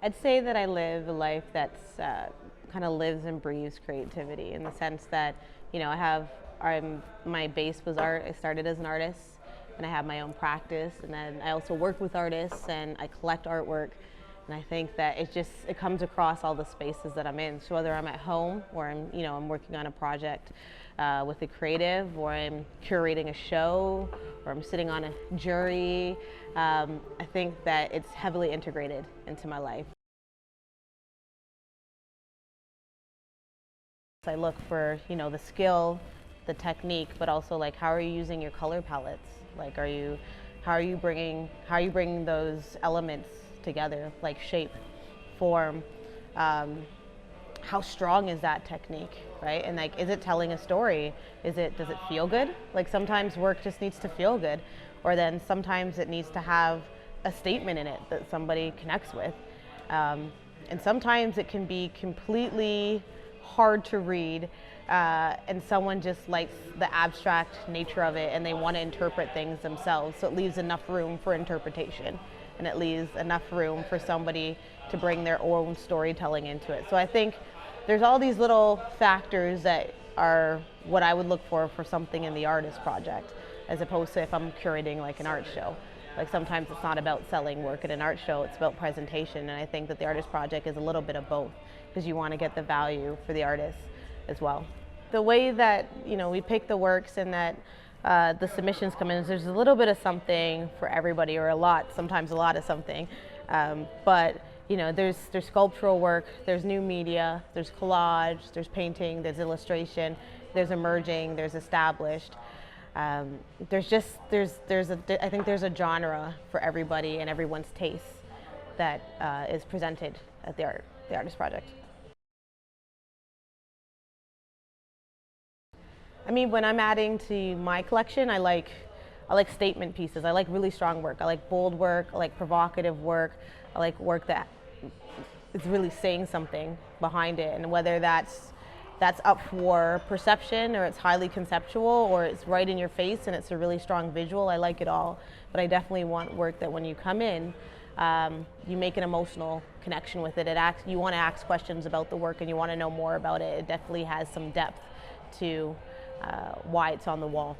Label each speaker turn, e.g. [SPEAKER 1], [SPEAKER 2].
[SPEAKER 1] I'd say that I live a life that's kind of lives and breathes creativity in the sense that, my base was art. I started as an artist and I have my own practice, and then I also work with artists and I collect artwork. And I think that it comes across all the spaces that I'm in. So whether I'm at home or I'm working on a project with a creative, or I'm curating a show, or I'm sitting on a jury, I think that it's heavily integrated into my life. I look for, the skill, the technique, but also like how are you using your color palettes? Like how are you bringing those elements together, like shape, form, how strong is that technique, right? And like, is it telling a story? Does it feel good? Like sometimes work just needs to feel good, or then sometimes it needs to have a statement in it that somebody connects with. And sometimes it can be completely hard to read, and someone just likes the abstract nature of it and they want to interpret things themselves. So it leaves enough room for interpretation, and it leaves enough room for somebody to bring their own storytelling into it. So I think there's all these little factors that are what I would look for something in the artist project, as opposed to if I'm curating like an art show. Like sometimes it's not about selling work at an art show, it's about presentation. And I think that the artist project is a little bit of both, because you want to get the value for the artist as well. The way that we pick the works and that the submissions come in, there's a little bit of something for everybody, or sometimes a lot of something. But there's sculptural work, there's new media, there's collage, there's painting, there's illustration, there's emerging, there's established. I think there's a genre for everybody and everyone's taste that is presented at the artist project. I mean, when I'm adding to my collection, I like statement pieces. I like really strong work. I like bold work. I like provocative work. I like work that is really saying something behind it, and whether that's up for perception, or it's highly conceptual, or it's right in your face and it's a really strong visual. I like it all, but I definitely want work that when you come in, you make an emotional connection with it. You want to ask questions about the work and you want to know more about it. It definitely has some depth to why it's on the wall.